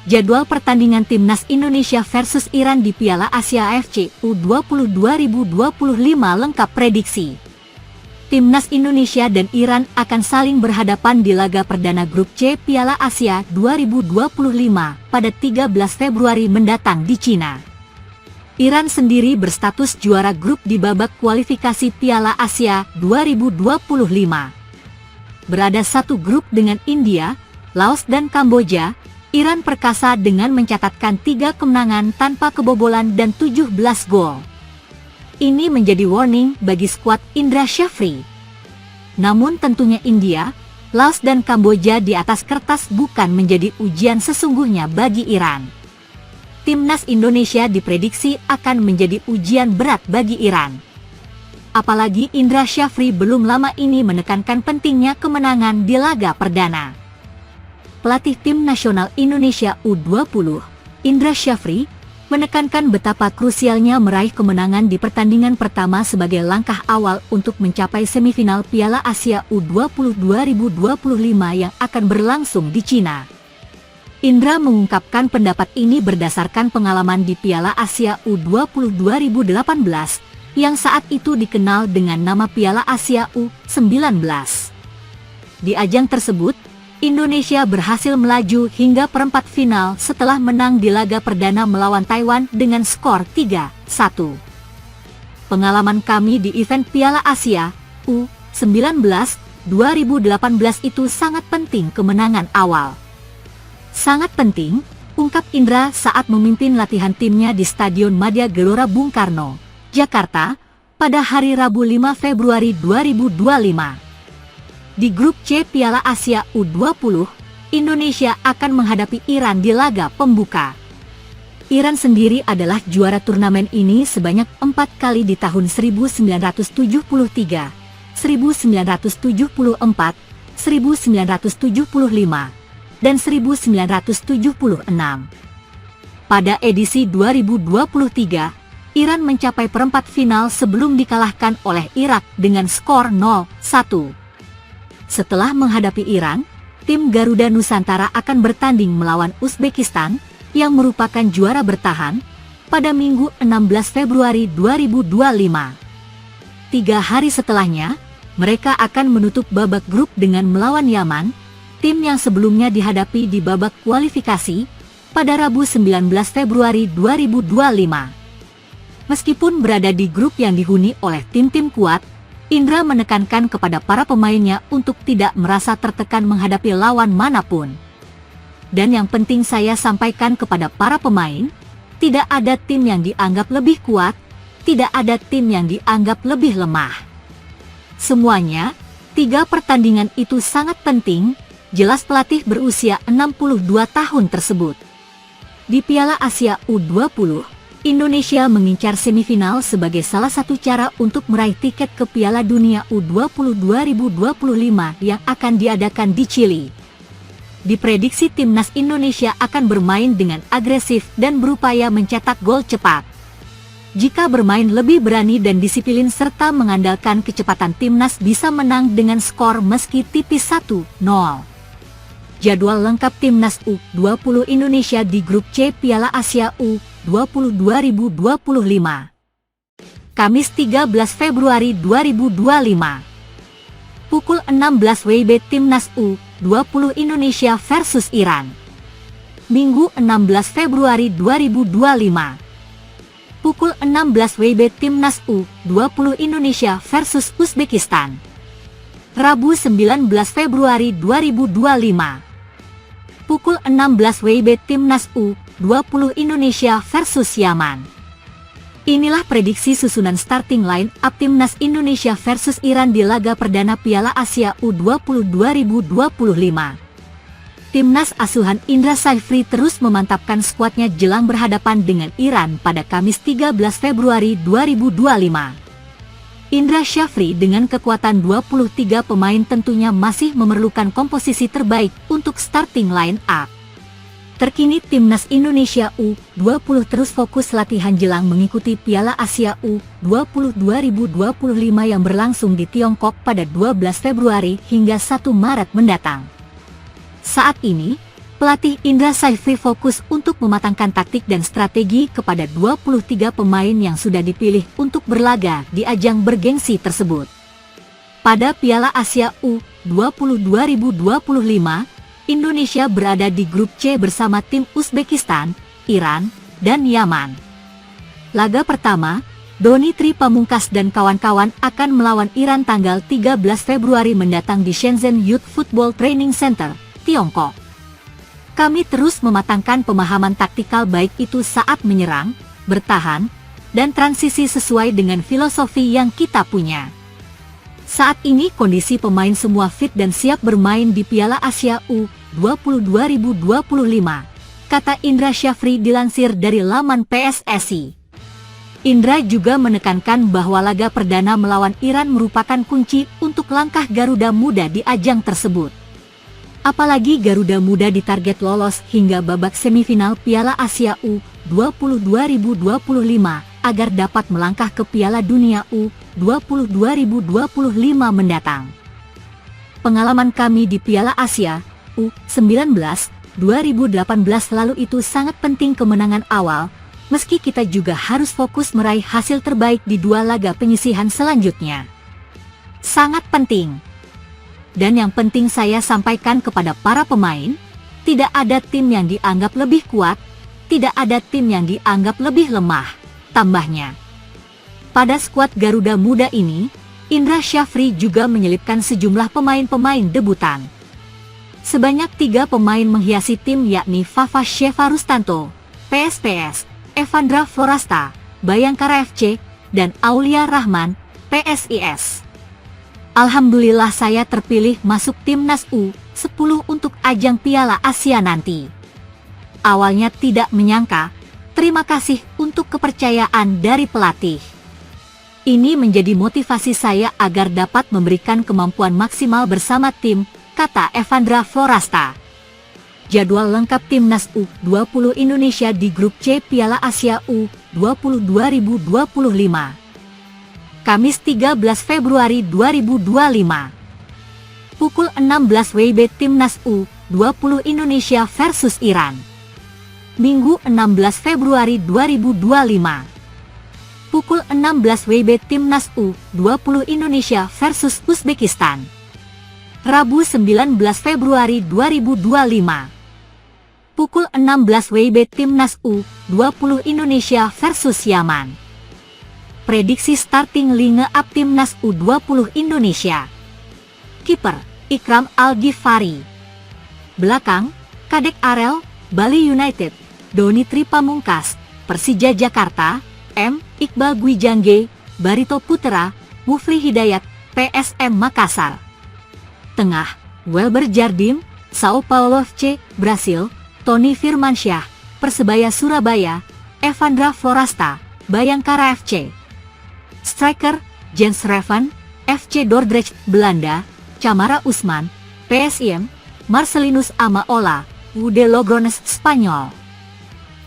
Jadwal pertandingan Timnas Indonesia versus Iran di Piala Asia AFC U20 2025 lengkap prediksi. Timnas Indonesia dan Iran akan saling berhadapan di laga perdana Grup C Piala Asia 2025 pada 13 Februari mendatang di Cina. Iran sendiri berstatus juara grup di babak kualifikasi Piala Asia 2025. Berada satu grup dengan India, Laos dan Kamboja, Iran perkasa dengan mencatatkan 3 kemenangan tanpa kebobolan dan 17 gol. Ini menjadi warning bagi skuad Indra Syafri. Namun tentunya India, Laos dan Kamboja di atas kertas bukan menjadi ujian sesungguhnya bagi Iran. Timnas Indonesia diprediksi akan menjadi ujian berat bagi Iran. Apalagi Indra Syafri belum lama ini menekankan pentingnya kemenangan di laga perdana. Pelatih Tim Nasional Indonesia U20, Indra Syafri, menekankan betapa krusialnya meraih kemenangan di pertandingan pertama sebagai langkah awal untuk mencapai semifinal Piala Asia U20 2025 yang akan berlangsung di Cina. Indra mengungkapkan pendapat ini berdasarkan pengalaman di Piala Asia U20 2018 yang saat itu dikenal dengan nama Piala Asia U19. Di ajang tersebut, Indonesia berhasil melaju hingga perempat final setelah menang di laga perdana melawan Taiwan dengan skor 3-1. Pengalaman kami di event Piala Asia U19 2018 itu sangat penting kemenangan awal. Sangat penting, ungkap Indra saat memimpin latihan timnya di Stadion Madia Gelora Bung Karno, Jakarta, pada hari Rabu 5 Februari 2025. Di Grup C Piala Asia U20, Indonesia akan menghadapi Iran di laga pembuka. Iran sendiri adalah juara turnamen ini sebanyak 4 kali di tahun 1973, 1974, 1975, dan 1976. Pada edisi 2023, Iran mencapai perempat final sebelum dikalahkan oleh Irak dengan skor 0-1. Setelah menghadapi Iran, tim Garuda Nusantara akan bertanding melawan Uzbekistan yang merupakan juara bertahan pada Minggu 16 Februari 2025. 3 hari setelahnya, mereka akan menutup babak grup dengan melawan Yaman, tim yang sebelumnya dihadapi di babak kualifikasi pada Rabu 19 Februari 2025. Meskipun berada di grup yang dihuni oleh tim-tim kuat, Indra menekankan kepada para pemainnya untuk tidak merasa tertekan menghadapi lawan manapun. Dan yang penting saya sampaikan kepada para pemain, tidak ada tim yang dianggap lebih kuat, tidak ada tim yang dianggap lebih lemah. Semuanya, 3 pertandingan itu sangat penting, jelas pelatih berusia 62 tahun tersebut. Di Piala Asia U20, Indonesia mengincar semifinal sebagai salah satu cara untuk meraih tiket ke Piala Dunia U20 2025 yang akan diadakan di Chili. Diprediksi Timnas Indonesia akan bermain dengan agresif dan berupaya mencetak gol cepat. Jika bermain lebih berani dan disiplin serta mengandalkan kecepatan, Timnas bisa menang dengan skor meski tipis 1-0. Jadwal lengkap Timnas U20 Indonesia di Grup C Piala Asia U20 2025. Kamis 13 Februari 2025. Pukul 16 WIB Timnas U20 Indonesia versus Iran. Minggu 16 Februari 2025. Pukul 16 WIB Timnas U20 Indonesia versus Uzbekistan. Rabu 19 Februari 2025. Pukul 16 WIB Timnas U20 Indonesia versus Yaman. Inilah prediksi susunan starting line up Timnas Indonesia versus Iran di laga perdana Piala Asia U20 2025. Timnas asuhan Indra Syafri terus memantapkan skuadnya jelang berhadapan dengan Iran pada Kamis 13 Februari 2025. Indra Syafri dengan kekuatan 23 pemain tentunya masih memerlukan komposisi terbaik untuk starting line up. Terkini Timnas Indonesia U20 terus fokus latihan jelang mengikuti Piala Asia U20 2025 yang berlangsung di Tiongkok pada 12 Februari hingga 1 Maret mendatang. Saat ini, Pelatih Indra Syafri fokus untuk mematangkan taktik dan strategi kepada 23 pemain yang sudah dipilih untuk berlaga di ajang bergengsi tersebut. Pada Piala Asia U20 2025, Indonesia berada di grup C bersama tim Uzbekistan, Iran, dan Yaman. Laga pertama, Doni Tri Pamungkas dan kawan-kawan akan melawan Iran tanggal 13 Februari mendatang di Shenzhen Youth Football Training Center, Tiongkok. Kami terus mematangkan pemahaman taktikal baik itu saat menyerang, bertahan, dan transisi sesuai dengan filosofi yang kita punya. Saat ini kondisi pemain semua fit dan siap bermain di Piala Asia U20 2025, kata Indra Syafri dilansir dari laman PSSI. Indra juga menekankan bahwa laga perdana melawan Iran merupakan kunci untuk langkah Garuda Muda di ajang tersebut. Apalagi Garuda Muda ditarget lolos hingga babak semifinal Piala Asia U20 2025 agar dapat melangkah ke Piala Dunia U20 2025 mendatang. Pengalaman kami di Piala Asia U19 2018 lalu itu sangat penting kemenangan awal, meski kita juga harus fokus meraih hasil terbaik di dua laga penyisihan selanjutnya. Sangat penting. Dan yang penting saya sampaikan kepada para pemain, tidak ada tim yang dianggap lebih kuat, tidak ada tim yang dianggap lebih lemah, tambahnya. Pada skuad Garuda Muda ini, Indra Syafri juga menyelipkan sejumlah pemain-pemain debutan. Sebanyak 3 pemain menghiasi tim yakni Fafa Sheva Rustanto, PSPS, Evandra Florasta, Bayangkara FC, dan Aulia Rahman, PSIS. Alhamdulillah saya terpilih masuk timnas U10 untuk ajang Piala Asia nanti. Awalnya tidak menyangka, terima kasih untuk kepercayaan dari pelatih. Ini menjadi motivasi saya agar dapat memberikan kemampuan maksimal bersama tim, kata Evandra Florasta. Jadwal lengkap timnas U20 Indonesia di grup C Piala Asia U20 2025. Kamis 13 Februari 2025. Pukul 16 WIB Timnas U20 Indonesia versus Iran. Minggu 16 Februari 2025. Pukul 16 WIB Timnas U20 Indonesia versus Uzbekistan. Rabu 19 Februari 2025. Pukul 16 WIB Timnas U20 Indonesia versus Yaman. Prediksi starting line-up Timnas U20 Indonesia. Kiper, Ikram Al-Ghifari. Belakang, Kadek Arel, Bali United, Doni Tri Pamungkas, Persija Jakarta, M. Iqbal Gwijangge, Barito Putra, Mufli Hidayat, PSM Makassar. Tengah, Welber Jardim, Sao Paulo FC, Brasil, Tony Firmansyah, Persebaya Surabaya, Evandra Florasta, Bayangkara FC. Striker, Jens Reven, FC Dordrecht, Belanda, Camara Usman, PSIM, Marcelinus Amaola, UD Logrones, Spanyol.